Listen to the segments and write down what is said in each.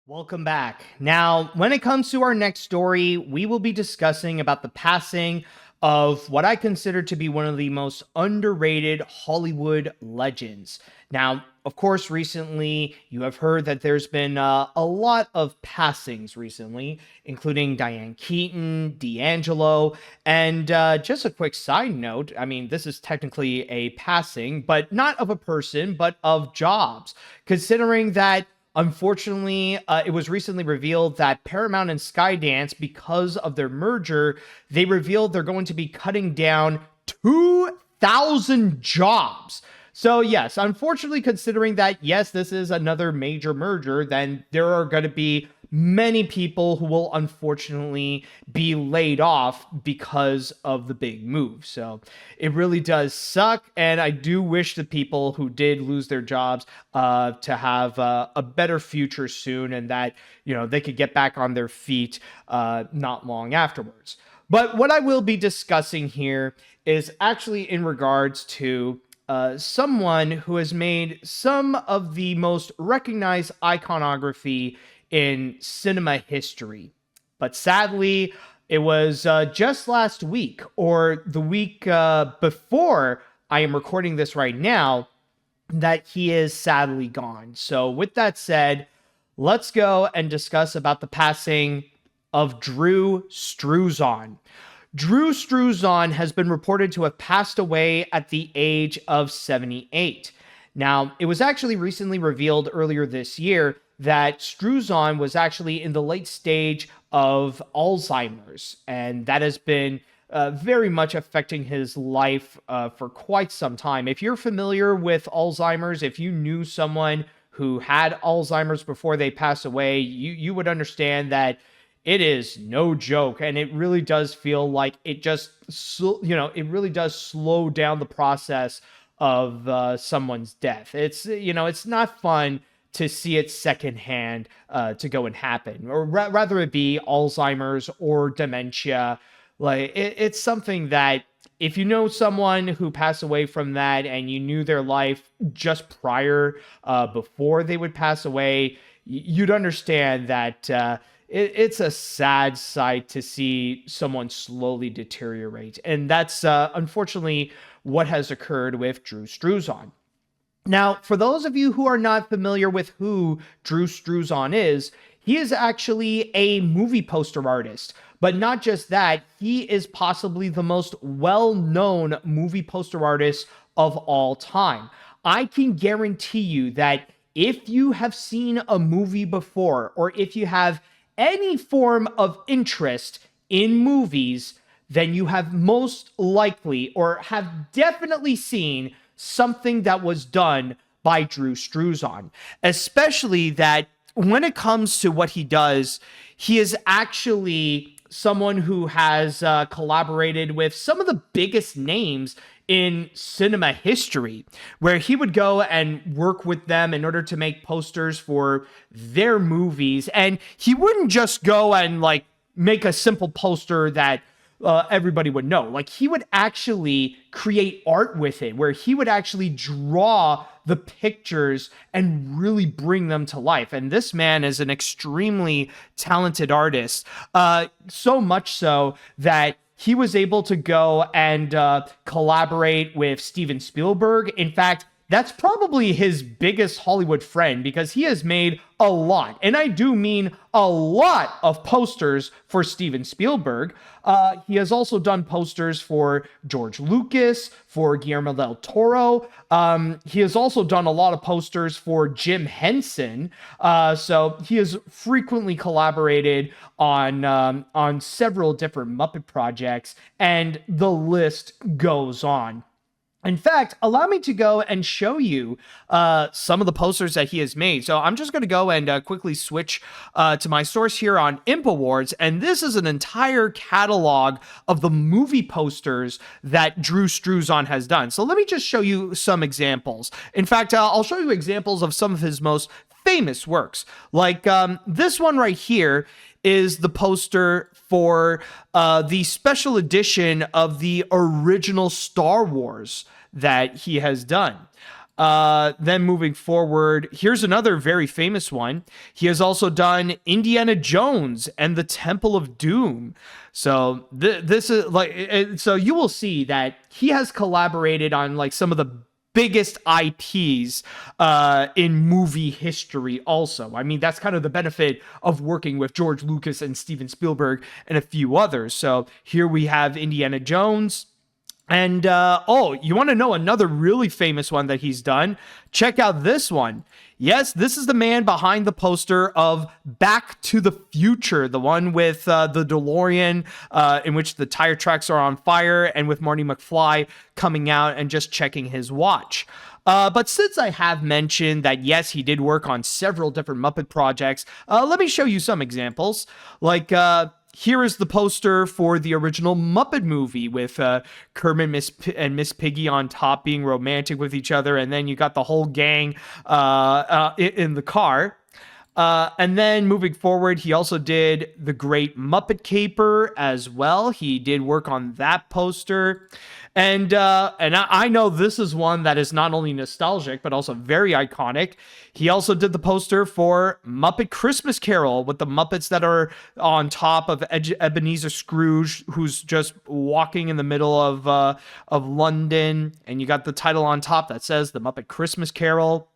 Welcome back. Now, when it comes to our next story, we will be discussing about the passing of what I consider to be one of the most underrated Hollywood legends. Now, of course, recently you have heard that there's been a lot of passings recently, including Diane Keaton, D'Angelo, and just a quick side note. I mean, this is technically a passing, but not of a person, but of jobs, considering that unfortunately, it was recently revealed that Paramount and Skydance, because of their merger, they revealed they're going to be cutting down 2,000 jobs. So yes, unfortunately, considering that, yes, this is another major merger, then there are going to be many people who will unfortunately be laid off because of the big move. So it really does suck. And I do wish the people who did lose their jobs to have a better future soon, and that, they could get back on their feet not long afterwards. But what I will be discussing here is actually in regards to someone who has made some of the most recognized iconography in cinema history. But sadly, it was just last week, or the week before I am recording this right now, that he is sadly gone. So with that said, let's go and discuss about the passing of Drew Struzan. Drew Struzan has been reported to have passed away at the age of 78. Now, it was actually recently revealed earlier this year that Struzan was actually in the late stage of Alzheimer's, and that has been very much affecting his life for quite some time. If you're familiar with Alzheimer's, if you knew someone who had Alzheimer's before they pass away, you would understand that it is no joke, and it really does feel like it just, it really does slow down the process of someone's death. It's not fun to see it secondhand to go and happen, or rather it be Alzheimer's or dementia. Like it's something that if you know someone who passed away from that and you knew their life just prior, before they would pass away, you'd understand that it's a sad sight to see someone slowly deteriorate. And that's unfortunately what has occurred with Drew Struzan. Now, for those of you who are not familiar with who Drew Struzan is, he is actually a movie poster artist. But not just that, he is possibly the most well-known movie poster artist of all time. I can guarantee you that if you have seen a movie before, or if you have any form of interest in movies, then you have most likely or have definitely seen something that was done by Drew Struzan, especially that when it comes to what he does, he is actually someone who has collaborated with some of the biggest names in cinema history, where he would go and work with them in order to make posters for their movies. And he wouldn't just go and make a simple poster that everybody would know. Like, he would actually create art with it, where he would actually draw the pictures and really bring them to life. And this man is an extremely talented artist, so much so that he was able to go and collaborate with Steven Spielberg. In fact, that's probably his biggest Hollywood friend, because he has made a lot, and I do mean a lot, of posters for Steven Spielberg. He has also done posters for George Lucas, for Guillermo del Toro. He has also done a lot of posters for Jim Henson. So he has frequently collaborated on several different Muppet projects, and the list goes on. In fact, allow me to go and show you some of the posters that he has made. So I'm just going to go and quickly switch to my source here on ImpAwards, and this is an entire catalog of the movie posters that Drew Struzan has done. So let me just show you some examples. In fact, I'll show you examples of some of his most famous works. Like this one right here is the poster for the special edition of the original Star Wars that he has done. Then moving forward, here's another very famous one. He has also done Indiana Jones and the Temple of Doom. So this is like, so you will see that he has collaborated on like some of the biggest IPs in movie history also. I mean, that's kind of the benefit of working with George Lucas and Steven Spielberg and a few others. So here we have Indiana Jones. And, you want to know another really famous one that he's done? Check out this one. Yes, this is the man behind the poster of Back to the Future, the one with the DeLorean in which the tire tracks are on fire and with Marty McFly coming out and just checking his watch. But since I have mentioned that, yes, he did work on several different Muppet projects, let me show you some examples. Like, here is the poster for the original Muppet movie with Kermit and Miss Piggy on top being romantic with each other, and then you got the whole gang in the car. And then moving forward, he also did The Great Muppet Caper as well. He did work on that poster. And I know this is one that is not only nostalgic, but also very iconic. He also did the poster for Muppet Christmas Carol with the Muppets that are on top of Ebenezer Scrooge, who's just walking in the middle of London. And you got the title on top that says The Muppet Christmas Carol.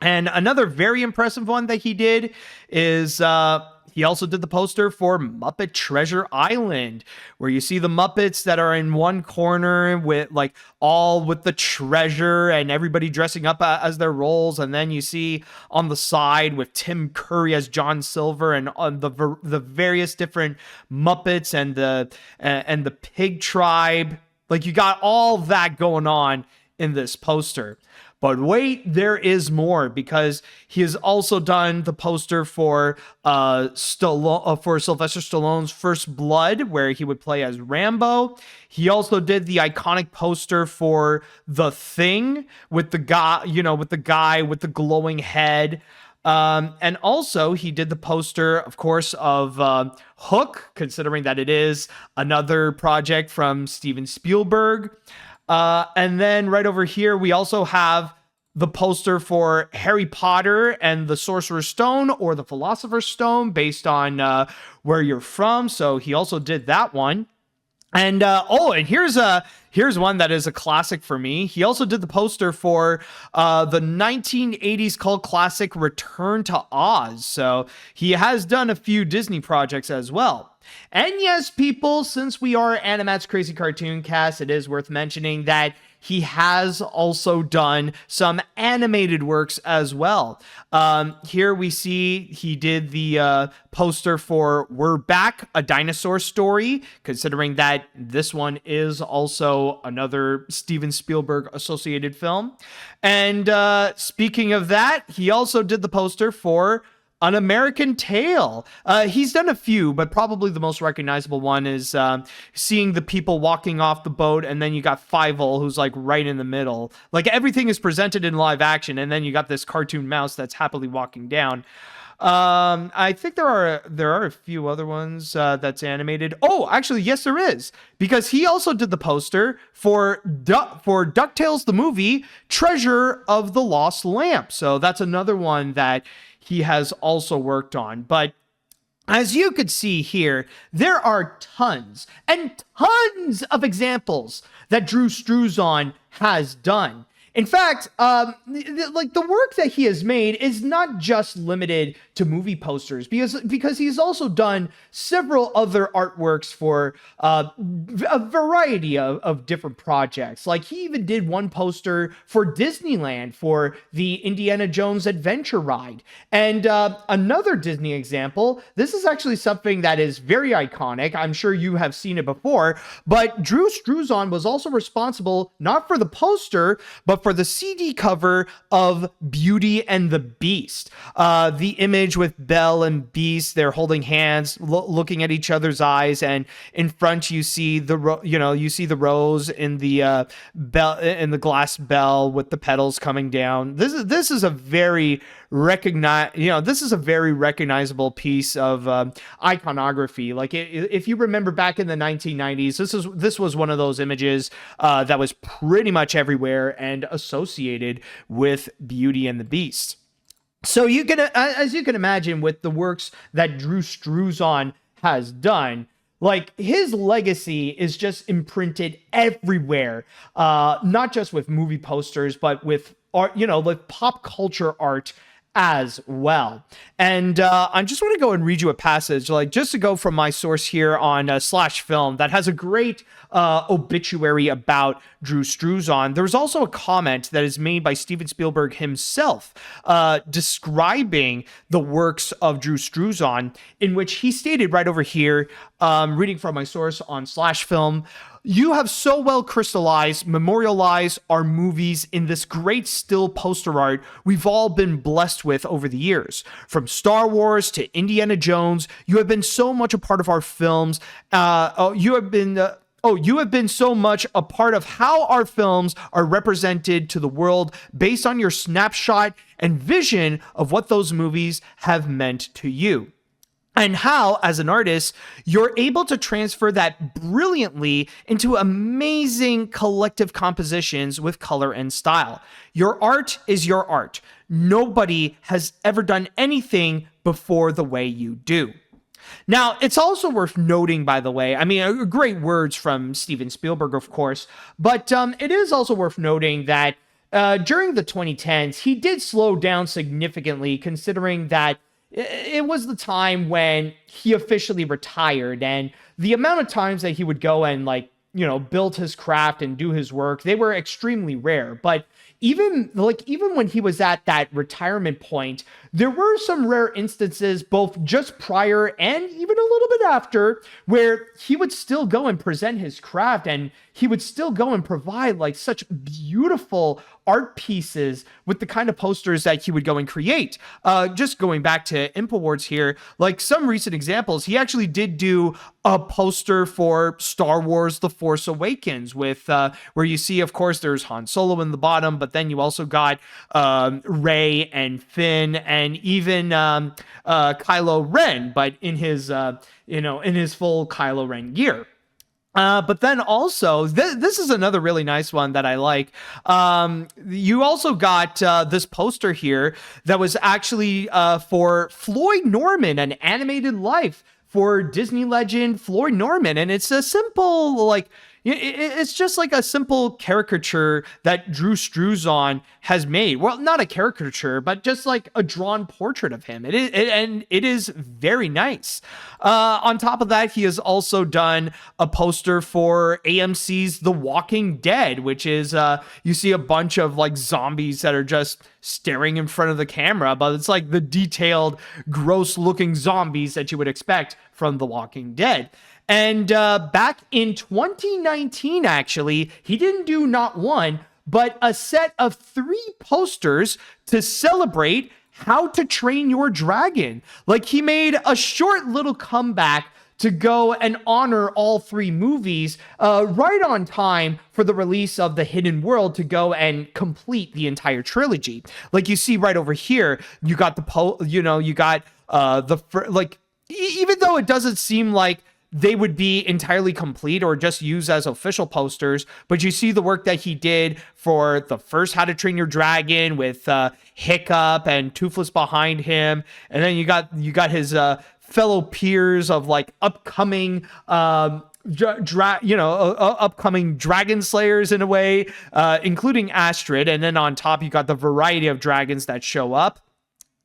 And another very impressive one that he did is he also did the poster for Muppet Treasure Island, where you see the Muppets that are in one corner with like all with the treasure and everybody dressing up as their roles. And then you see on the side with Tim Curry as John Silver and on the various different Muppets and the pig tribe. Like, you got all that going on in this poster. But wait, there is more, because he has also done the poster for for Sylvester Stallone's First Blood, where he would play as Rambo. He also did the iconic poster for The Thing with the guy, with the glowing head. And also he did the poster, of course, of Hook, considering that it is another project from Steven Spielberg. And then right over here, we also have the poster for Harry Potter and the Sorcerer's Stone, or the Philosopher's Stone, based on where you're from. So he also did that one. And and here's one that is a classic for me. He also did the poster for the 1980s cult classic Return to Oz. So he has done a few Disney projects as well. And yes, people, since we are AniMat's Crazy Cartoon Cast, it is worth mentioning that he has also done some animated works as well. Here we see he did the poster for We're Back, A Dinosaur Story, considering that this one is also another Steven Spielberg associated film. And speaking of that, he also did the poster for An American Tail. He's done a few, but probably the most recognizable one is seeing the people walking off the boat, and then you got Fievel, who's like right in the middle. Like, everything is presented in live action, and then you got this cartoon mouse that's happily walking down. I think there are a few other ones that's animated. Oh, actually, yes, there is, because he also did the poster for DuckTales the movie, Treasure of the Lost Lamp. So that's another one that he has also worked on. But as you could see here, there are tons and tons of examples that Drew Struzan has done. In fact, like, the work that he has made is not just limited to movie posters, because he's also done several other artworks for a variety of different projects. Like, he even did one poster for Disneyland for the Indiana Jones Adventure Ride. And another Disney example, this is actually something that is very iconic. I'm sure you have seen it before, but Drew Struzan was also responsible not for the poster, but for the CD cover of Beauty and the Beast. The image with Belle and Beast, they're holding hands, looking at each other's eyes, and in front you see the rose in the bell, in the glass bell with the petals coming down. This is a very, recognize, this is a very recognizable piece of iconography. Like if you remember back in the 1990s, this was one of those images that was pretty much everywhere and associated with Beauty and the Beast. So you can, as you can imagine, with the works that Drew Struzan has done, like his legacy is just imprinted everywhere, not just with movie posters, but with art, with pop culture art as well. And I just want to go and read you a passage, like just to go from my source here on Slash Film that has a great obituary about Drew Struzan. There's also a comment that is made by Steven Spielberg himself describing the works of Drew Struzan, in which he stated right over here, reading from my source on Slash Film, "You have so well crystallized, memorialized our movies in this great still poster art we've all been blessed with over the years. From Star Wars to Indiana Jones, you have been so much a part of our films. You have been so much a part of how our films are represented to the world based on your snapshot and vision of what those movies have meant to you. And how, as an artist, you're able to transfer that brilliantly into amazing collective compositions with color and style. Your art is your art. Nobody has ever done anything before the way you do." Now, it's also worth noting, by the way, I mean, great words from Steven Spielberg, of course, but it is also worth noting that during the 2010s, he did slow down significantly, considering that it was the time when he officially retired, and the amount of times that he would go and build his craft and do his work, they were extremely rare. But even when he was at that retirement point, there were some rare instances, both just prior and even a little bit after, where he would still go and present his craft, and he would still go and provide like such beautiful art pieces with the kind of posters that he would go and create. Just going back to Imp Awards here, like some recent examples, he actually did do a poster for Star Wars The Force Awakens with where you see, of course, there's Han Solo in the bottom, but then you also got Rey and Finn and even Kylo Ren, but in his in his full Kylo Ren gear. But then also, this is another really nice one that I like. You also got this poster here that was actually for Floyd Norman, An Animated Life, for Disney legend Floyd Norman. And it's a simple, it's just like a simple caricature that Drew Struzan has made. Well, not a caricature, but just like a drawn portrait of him. It is very nice. On top of that, he has also done a poster for AMC's The Walking Dead, which is, you see a bunch of like zombies that are just staring in front of the camera, but it's like the detailed, gross looking zombies that you would expect from The Walking Dead. And back in 2019, actually, he didn't do not one, but a set of 3 posters to celebrate How to Train Your Dragon. Like, he made a short little comeback to go and honor all 3 movies right on time for the release of The Hidden World, to go and complete the entire trilogy. Like you see right over here, you got even though it doesn't seem like they would be entirely complete or just used as official posters, but you see the work that he did for the first How to Train Your Dragon with Hiccup and Toothless behind him, and then you got his fellow peers of like upcoming upcoming dragon slayers in a way, including Astrid, and then on top you got the variety of dragons that show up.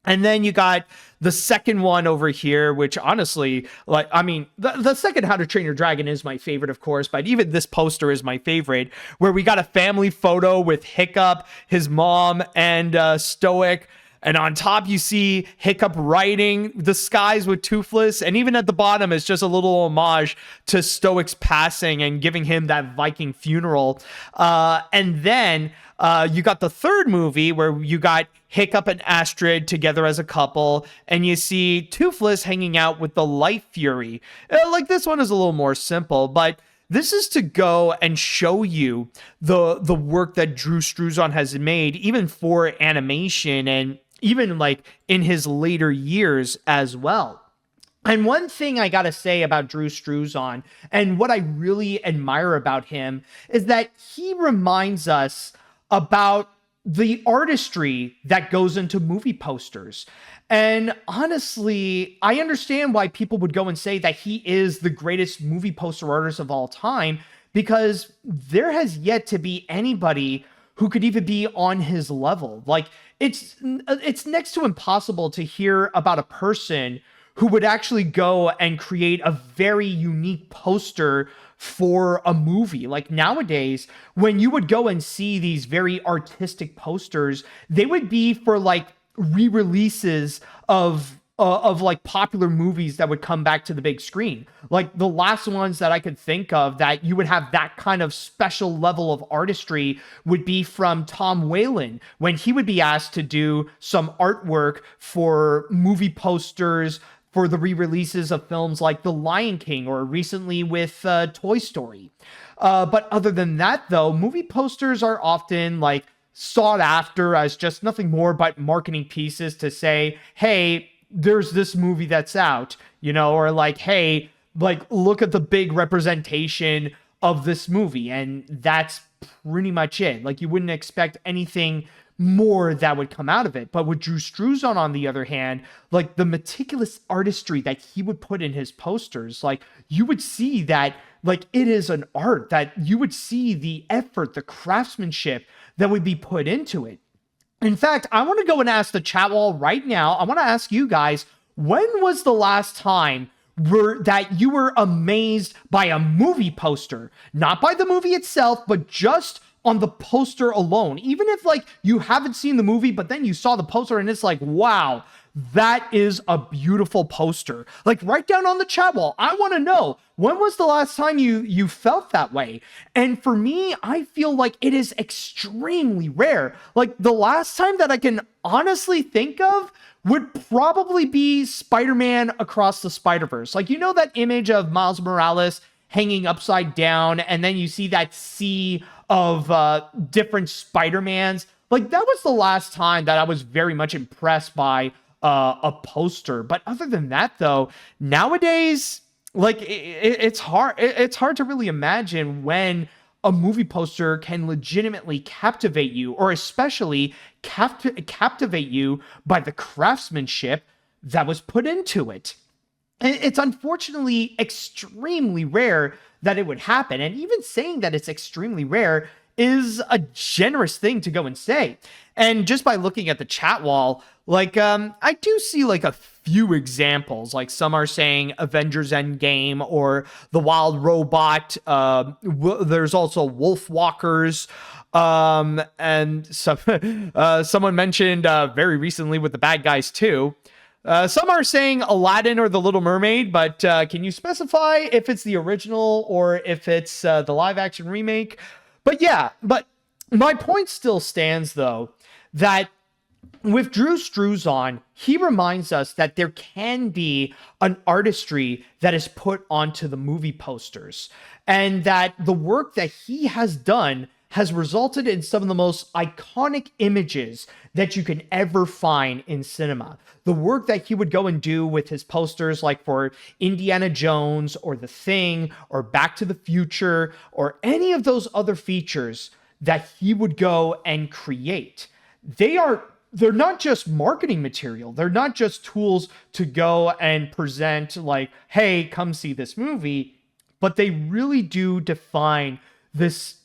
And then you got the second one over here, which honestly, the second How to Train Your Dragon is my favorite, of course, but even this poster is my favorite, where we got a family photo with Hiccup, his mom, and Stoic. And on top, you see Hiccup riding the skies with Toothless. And even at the bottom, it's just a little homage to Stoic's passing and giving him that Viking funeral. And then you got the third movie where you got Hiccup and Astrid together as a couple, and you see Toothless hanging out with the Light Fury. Like, this one is a little more simple, but this is to go and show you the work that Drew Struzan has made, even for animation. And even like in his later years as well. And one thing I gotta say about Drew Struzan, and what I really admire about him, is that he reminds us about the artistry that goes into movie posters. And honestly, I understand why people would go and say that he is the greatest movie poster artist of all time, because there has yet to be anybody who could even be on his level. Like, it's next to impossible to hear about a person who would actually go and create a very unique poster for a movie. Like nowadays, when you would go and see these very artistic posters, they would be for like re-releases of like popular movies that would come back to the big screen. Like the last ones that I could think of that you would have that kind of special level of artistry would be from Tom Whalen, when he would be asked to do some artwork for movie posters for the re-releases of films like The Lion King, or recently with Toy Story. But other than that, though, movie posters are often like sought after as just nothing more but marketing pieces to say, hey, there's this movie that's out, you know, or like, hey, like, look at the big representation of this movie. And that's pretty much it. Like, you wouldn't expect anything more that would come out of it. But with Drew Struzan, on the other hand, like the meticulous artistry that he would put in his posters, like you would see that like it is an art, that you would see the effort, the craftsmanship that would be put into it. In fact, I want to go and ask the chat wall right now. I want to ask you guys, when was the last time that you were amazed by a movie poster? Not by the movie itself, but just on the poster alone. Even if like you haven't seen the movie, but then you saw the poster and it's like, wow, that is a beautiful poster. Like, write down on the chat wall. I want to know, when was the last time you felt that way? And for me, I feel like it is extremely rare. Like the last time that I can honestly think of would probably be Spider-Man Across the Spider-Verse. Like, you know that image of Miles Morales hanging upside down, and then you see that sea of different Spider-Mans? Like, that was the last time that I was very much impressed by a poster. But other than that, though, nowadays, like it's hard to really imagine when a movie poster can legitimately captivate you, or especially captivate you by the craftsmanship that was put into it. It's unfortunately extremely rare that it would happen. And even saying that it's extremely rare is a generous thing to go and say. And just by looking at the chat wall, like, I do see like a few examples. Like some are saying Avengers Endgame or The Wild Robot. There's also Wolf Walkers. And someone mentioned very recently with the Bad Guys 2. Some are saying Aladdin or The Little Mermaid, but can you specify if it's the original or if it's the live action remake? But yeah, but my point still stands, though, that with Drew Struzan, he reminds us that there can be an artistry that is put onto the movie posters, and that the work that he has done has resulted in some of the most iconic images that you can ever find in cinema. The work that he would go and do with his posters, like for Indiana Jones or The Thing or Back to the Future or any of those other features that he would go and create. They're not just marketing material. They're not just tools to go and present like, hey, come see this movie, but they really do define this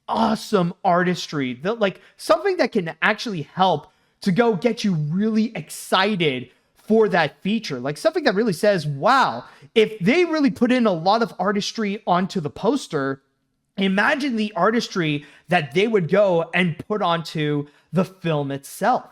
awesome artistry, that like something that can actually help to go get you really excited for that feature. Like something that really says, wow, if they really put in a lot of artistry onto the poster, imagine the artistry that they would go and put onto the film itself.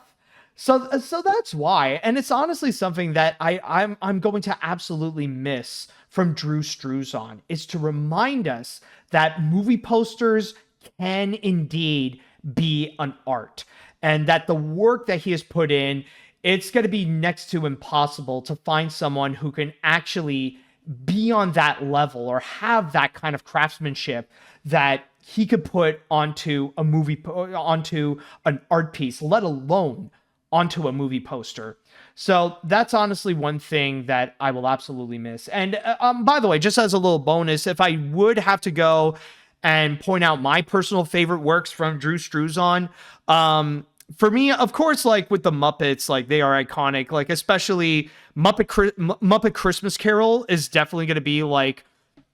So that's why, and it's honestly something that I'm going to absolutely miss from Drew Struzan, is to remind us that movie posters can indeed be an art, and that the work that he has put in, it's going to be next to impossible to find someone who can actually be on that level or have that kind of craftsmanship that he could put onto a movie, onto an art piece, let alone onto a movie poster. So that's honestly one thing that I will absolutely miss. And by the way, just as a little bonus, if I would have to go and point out my personal favorite works from Drew Struzan, for me, of course, like with the Muppets, like they are iconic, like especially Muppet Christmas Carol is definitely going to be like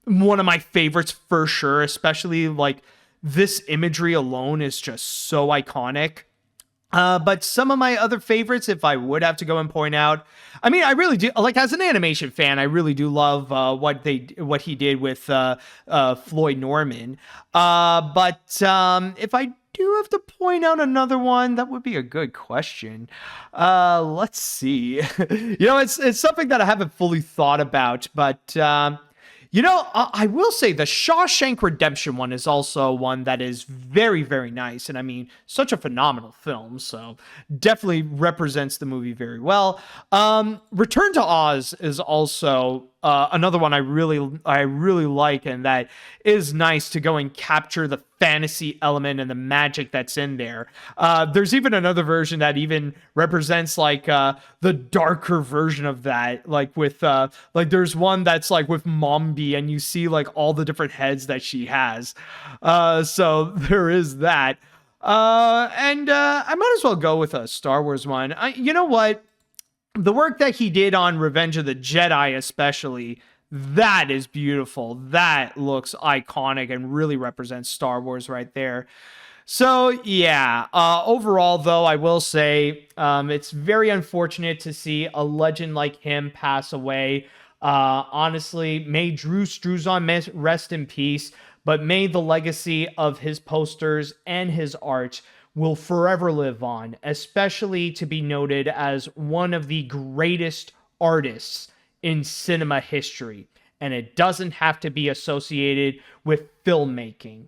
one of my favorites for sure, especially like this imagery alone is just so iconic. But some of my other favorites, if I would have to go and point out, I mean, I really do, like as an animation fan, I really do love what he did with Floyd Norman. But if I do have to point out another one, that would be a good question. Let's see. It's something that I haven't fully thought about, but I will say the Shawshank Redemption one is also one that is very, very nice. And I mean, such a phenomenal film. So definitely represents the movie very well. Return to Oz is also another one I really like, and that is nice to go and capture the fantasy element and the magic that's in there. There's even another version that even represents like the darker version of that, like with like there's one that's like with Mombi, and you see like all the different heads that she has. So there is that. And I might as well go with a Star Wars one. You know what? The work that he did on Revenge of the Jedi, especially, that is beautiful. That looks iconic and really represents Star Wars right there. So, yeah, overall, though, I will say it's very unfortunate to see a legend like him pass away. Honestly, may Drew Struzan rest in peace, but may the legacy of his posters and his art will forever live on, especially to be noted as one of the greatest artists in cinema history. And it doesn't have to be associated with filmmaking.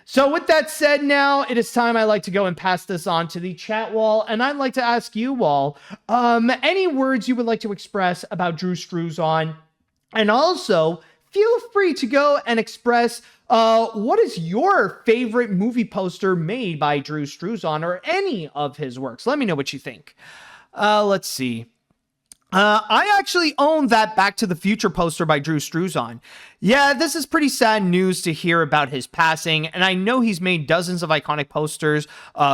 So with that said, now it is time I like to go and pass this on to the chat wall. And I'd like to ask you all, any words you would like to express about Drew Struzan? And also, feel free to go and express what is your favorite movie poster made by Drew Struzan or any of his works. Let me know what you think. Let's see. I actually own that Back to the Future poster by Drew Struzan. Yeah, this is pretty sad news to hear about his passing, and I know he's made dozens of iconic posters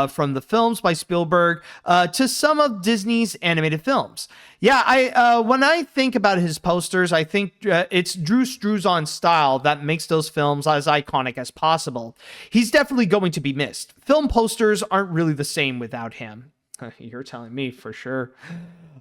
from the films by Spielberg to some of Disney's animated films. Yeah, when I think about his posters, I think it's Drew Struzan's style that makes those films as iconic as possible. He's definitely going to be missed. Film posters aren't really the same without him. You're telling me for sure.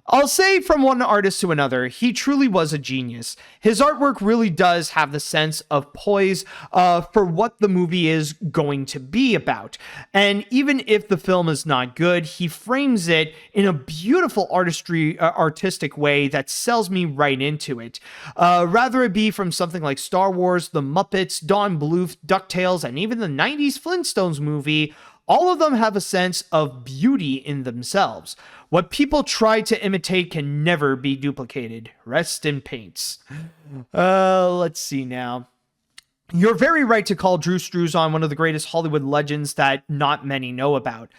I'll say from one artist to another, he truly was a genius. His artwork really does have the sense of poise for what the movie is going to be about. And even if the film is not good, he frames it in a beautiful artistic way that sells me right into it. Rather it be from something like Star Wars, The Muppets, Don Bluth, DuckTales, and even the 90s Flintstones movie, all of them have a sense of beauty in themselves. What people try to imitate can never be duplicated. Rest in paints. Let's see now. You're very right to call Drew Struzan one of the greatest Hollywood legends that not many know about.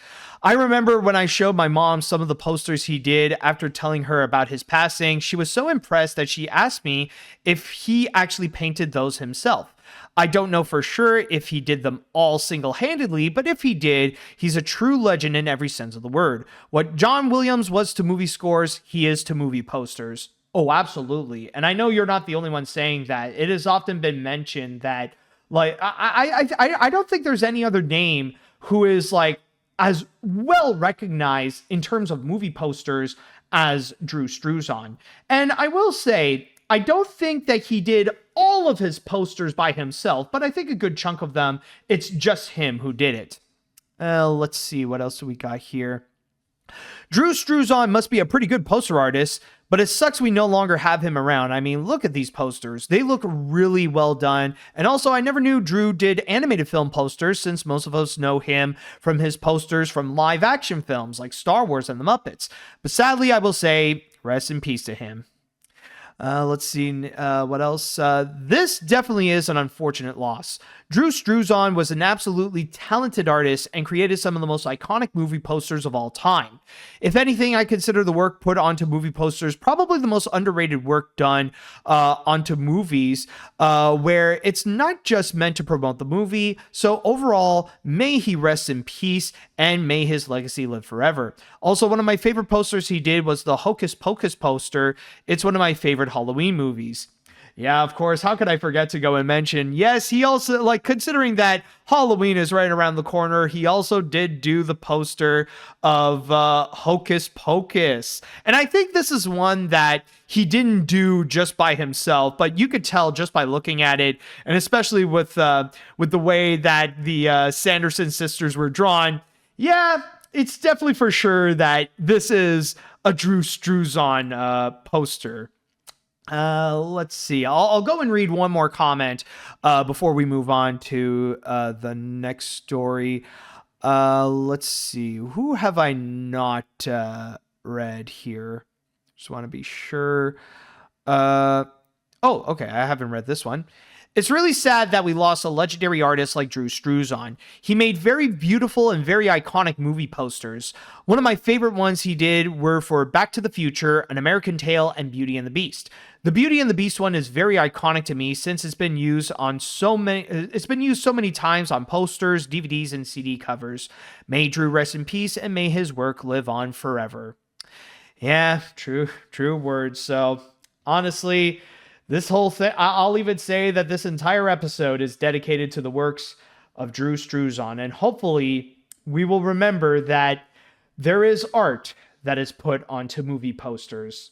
I remember when I showed my mom some of the posters he did after telling her about his passing, she was so impressed that she asked me if he actually painted those himself. I don't know for sure if he did them all single-handedly, but if he did, he's a true legend in every sense of the word. What John Williams was to movie scores, he is to movie posters. Oh, absolutely. And I know you're not the only one saying that. It has often been mentioned that, like, I don't think there's any other name who is, like, as well recognized in terms of movie posters as Drew Struzan. And I will say, I don't think that he did all of his posters by himself, but I think a good chunk of them, it's just him who did it. Let's see, what else do we got here? Drew Struzan must be a pretty good poster artist, but it sucks we no longer have him around. I mean, look at these posters. They look really well done. And also, I never knew Drew did animated film posters, since most of us know him from his posters from live action films like Star Wars and the Muppets. But sadly, I will say, rest in peace to him. Let's see what else. This definitely is an unfortunate loss. Drew Struzan was an absolutely talented artist and created some of the most iconic movie posters of all time. If anything, I consider the work put onto movie posters probably the most underrated work done onto movies, where it's not just meant to promote the movie. So overall, may he rest in peace and may his legacy live forever. Also, one of my favorite posters he did was the Hocus Pocus poster. It's one of my favorite Halloween movies. Yeah, of course. How could I forget to go and mention? Yes, he also, like, considering that Halloween is right around the corner, he also did do the poster of Hocus Pocus. And I think this is one that he didn't do just by himself, but you could tell just by looking at it, and especially with the way that the Sanderson sisters were drawn. Yeah, it's definitely for sure that this is a Drew Struzan poster. Let's see. I'll go and read one more comment before we move on to the next story. Let's see. Who have I not read here? Just want to be sure. Oh, okay. I haven't read this one. It's really sad that we lost a legendary artist like Drew Struzan. He made very beautiful and very iconic movie posters. One of my favorite ones he did were for Back to the Future, An American Tail, and Beauty and the Beast. The Beauty and the Beast one is very iconic to me since it's been used so many times on posters, DVDs, and CD covers. May Drew rest in peace and may his work live on forever. Yeah, true words. So, honestly, this whole thing, I'll even say that this entire episode is dedicated to the works of Drew Struzan. And hopefully we will remember that there is art that is put onto movie posters.